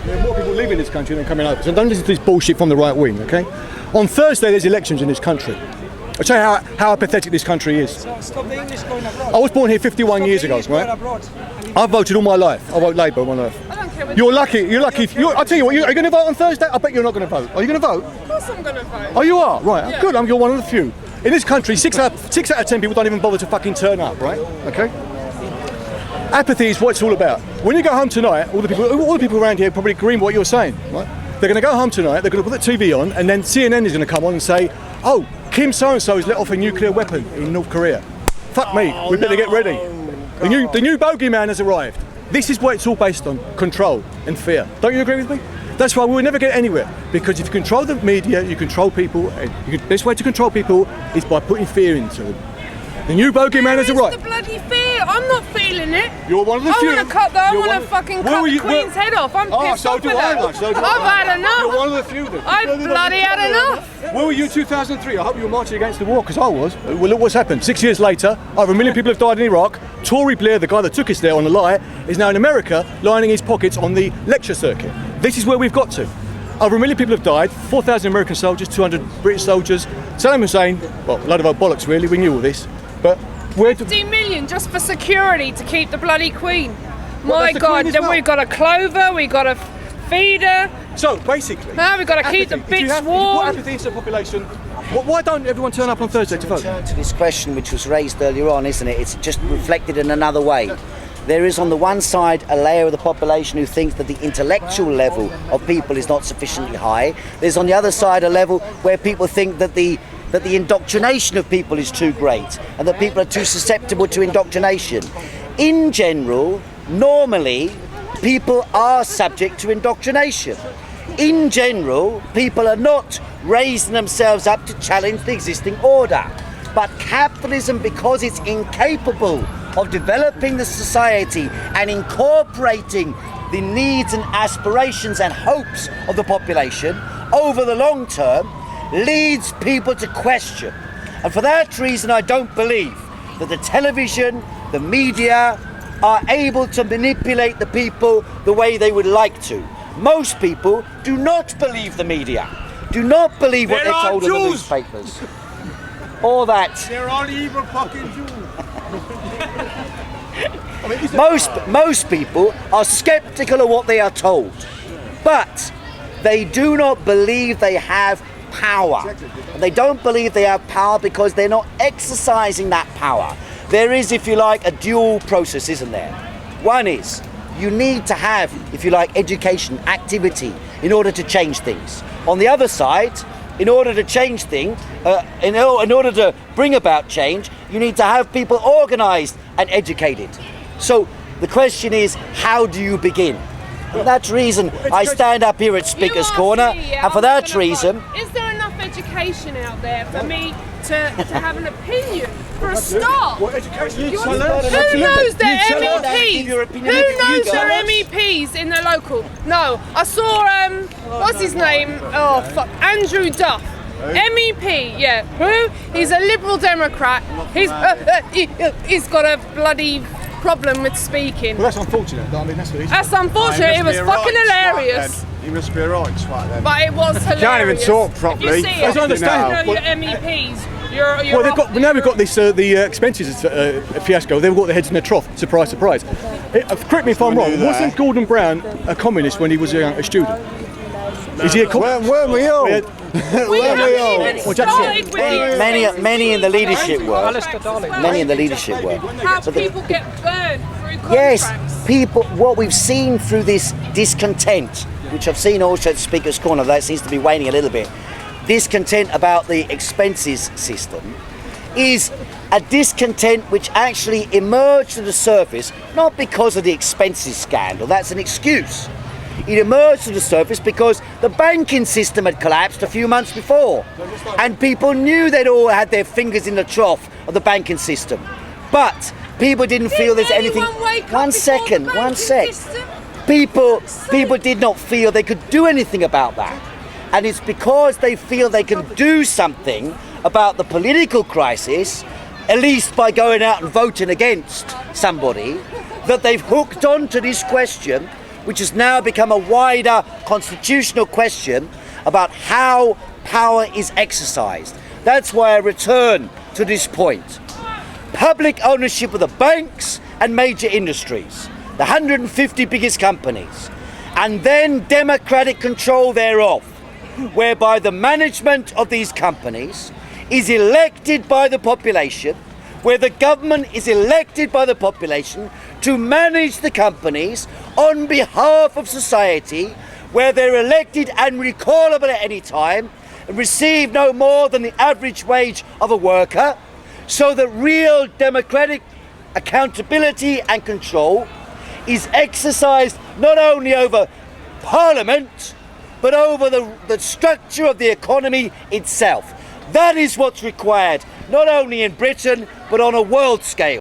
There are more people leaving this country than coming over. So don't listen to this bullshit from the right wing, okay? On Thursday, there's elections in this country. I'll tell you how apathetic this country is. Stop the English going abroad. I was born here 51 years ago, right? I've voted all my life. I vote Labour all my life. I don't care. You're lucky. I'll tell you what, are you going to vote on Thursday? I bet you're not going to vote. Are you going to vote? Of course I'm going to vote. Oh, you are? Right, Yeah. good. You're one of the few. In this country, 6 out of 10 people don't even bother to fucking turn up, right? Okay? Apathy is what it's all about. When you go home tonight, all the people around here probably agree with what you're saying, right? They're going to go home tonight, they're going to put the TV on, and then CNN is going to come on and say, oh, Kim so-and-so has let off a nuclear weapon in North Korea. Fuck me, we better get ready. The new bogeyman has arrived. This is what it's all based on, control and fear. Don't you agree with me? That's why we'll never get anywhere, because if you control the media, you control people, and the best way to control people is by putting fear into them. The new bogeyman has arrived. The bloody fear. I'm not feeling it. You're one of the few. I want to fucking cut the Queen's head off. I'm pissed off with her. So do I've had enough. You're one of the few then. I've bloody had enough. Where were you in 2003? I hope you were marching against the war, because I was. Well, look what's happened. 6 years later, over 1 million people have died in Iraq. Tory Blair, the guy that took us there on the lie, is now in America lining his pockets on the lecture circuit. This is where we've got to. Over 1 million people have died, 4,000 American soldiers, 200 British soldiers. Saddam Hussein, well, a load of old bollocks really, we knew all this. But 50 million just for security to keep the bloody Queen. My that's the God, Queen as then well. we've got to clothe her, we've got to feed her. So basically, Now we've got to keep the apathy. If you bitch put warm. apathy into the population, why don't everyone turn up on Thursday to vote? Turn to this question which was raised earlier on, isn't it? It's just reflected in another way. There is on the one side a layer of the population who thinks that the intellectual level of people is not sufficiently high. There's on the other side a level where people think that the indoctrination of people is too great and that people are too susceptible to indoctrination. In general, normally, people are subject to indoctrination. In general, people are not raising themselves up to challenge the existing order. But capitalism, because it's incapable of developing the society and incorporating the needs and aspirations and hopes of the population over the long term, leads people to question. And for that reason, I don't believe that the television, the media, are able to manipulate the people the way they would like to. Most people do not believe the media, do not believe what they're told in the newspapers. Or that. They're all evil fucking Jews. Most people are skeptical of what they are told, but they do not believe they have power. And they don't believe they have power because they're not exercising that power. There is, if you like, a dual process, isn't there? One is, you need to have, if you like, education, activity, in order to change things. On the other side, in order to change things, in order to bring about change, you need to have people organised and educated. So the question is, how do you begin? For that reason, I stand up here at Speaker's Corner, and for that reason... Is there enough education out there for me to have an opinion, for a start? What education? Who knows their MEPs? Who knows their MEPs in the local? No, I saw, what's his name? Oh, fuck, Andrew Duff. MEP, yeah. Who? He's a Liberal Democrat. He's got a bloody problem with speaking. Well, that's unfortunate. I mean, that's unfortunate. It was fucking hilarious. He must be a right twat then. But it was hilarious. Can't even talk properly. If you see I don't understand. You know your MEPs. You're now we've got this the expenses fiasco. They've got their heads in a trough. Surprise, surprise. Correct me if I'm wrong. Wasn't Gordon Brown a communist when he was a student? Is he a communist? Weren't we all? We haven't even started with the Many in the leadership were. Many in the leadership were. How people get burned through contracts. Yes, people. What we've seen through this discontent, which I've seen also at Speaker's Corner, that seems to be waning a little bit. Discontent about the expenses system is a discontent which actually emerged to the surface not because of the expenses scandal. That's an excuse. It emerged to the surface because the banking system had collapsed a few months before, and people knew they'd all had their fingers in the trough of the banking system. But people didn't feel there's anything. One sec. People did not feel they could do anything about that. And it's because they feel they can do something about the political crisis, at least by going out and voting against somebody, that they've hooked on to this question, which has now become a wider constitutional question about how power is exercised. That's why I return to this point. Public ownership of the banks and major industries, the 150 biggest companies, and then democratic control thereof, whereby the management of these companies is elected by the population, where the government is elected by the population to manage the companies on behalf of society, where they're elected and recallable at any time and receive no more than the average wage of a worker, so that real democratic accountability and control is exercised not only over Parliament, but over the structure of the economy itself. That is what's required, not only in Britain, but on a world scale.